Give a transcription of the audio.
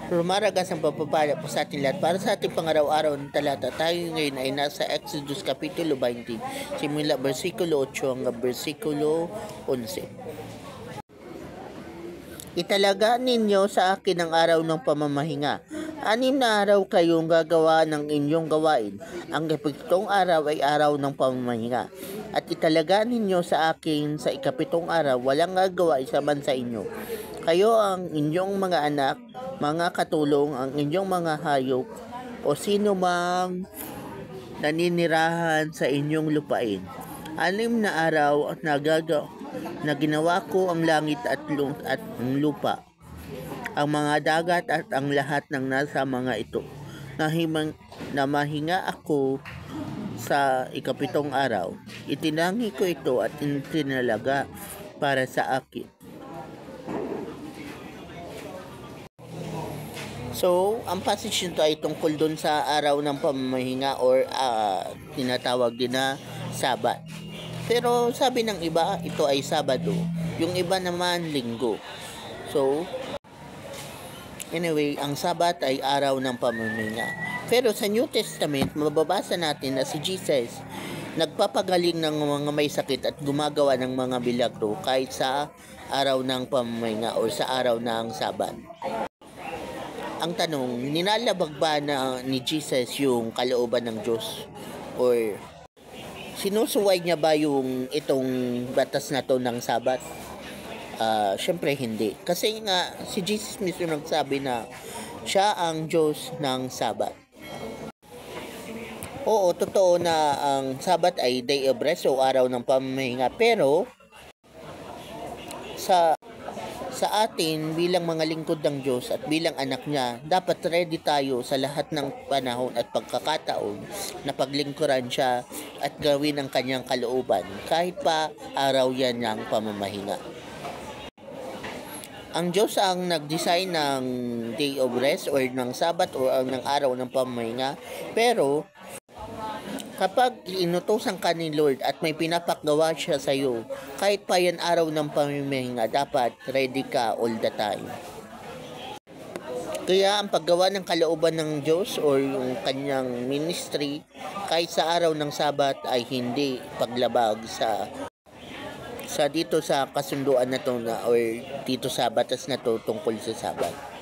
Rumaragas ang pagpapala po sa ating lahat. Para sa ating pangaraw-araw ng talata, tayo ngayon ay nasa Exodus Kapitulo 20, simula versikulo 8 hanggang versikulo 11. Italaga ninyo sa akin ang araw ng pamamahinga. 6 na araw kayong gagawa ng inyong gawain. Ang 7 araw ay araw ng pamamahinga. At italaga ninyo sa akin sa 7 araw, walang gagawa isa man sa inyo. Kayo ang inyong mga anak, mga katulong, ang inyong mga hayop, o sino mang naninirahan sa inyong lupain. 6 na araw na ginawa ko ang langit at ang lupa, ang mga dagat at ang lahat ng nasa mga ito. Namahinga ako sa 7 araw. Itinangi ko ito at itinalaga para sa akin. So, ang passage nito ay tungkol dun sa araw ng pamamahinga or tinatawag din na Sabat. Pero sabi ng iba, ito ay Sabado. Yung iba naman, Linggo. So, anyway, ang Sabat ay araw ng pamamahinga. Pero sa New Testament, mababasa natin na si Jesus nagpapagaling ng mga may sakit at gumagawa ng mga milagro kahit sa araw ng pamamahinga o sa araw ng Sabat. Ang tanong, nilalabag ba ni Jesus yung kalooban ng Diyos? Or sinusuway niya ba yung itong batas na to ng Sabat? Syempre hindi. Kasi nga, si Jesus mismo nagsabi na siya ang Diyos ng Sabat. Oo, totoo na ang Sabat ay day of rest o araw ng pamamahinga. Pero, sa atin bilang mga lingkod ng Diyos at bilang anak niya, dapat ready tayo sa lahat ng panahon at pagkakataon na paglingkuran siya at gawin ang kanyang kalooban kahit pa araw yan ng pamamahinga. Ang Diyos ang nag-design ng day of rest or ng Sabat o ng araw ng pamamahinga, pero kapag inutusan ka ni Lord at may pinapagawa siya sa iyo, kahit pa yan araw ng pamamahinga, dapat ready ka all the time. Kaya ang paggawa ng kalooban ng Diyos o yung kanyang ministry, kahit sa araw ng Sabat ay hindi paglabag sa dito sa kasunduan na to na or dito sa batas na to tungkol sa Sabat.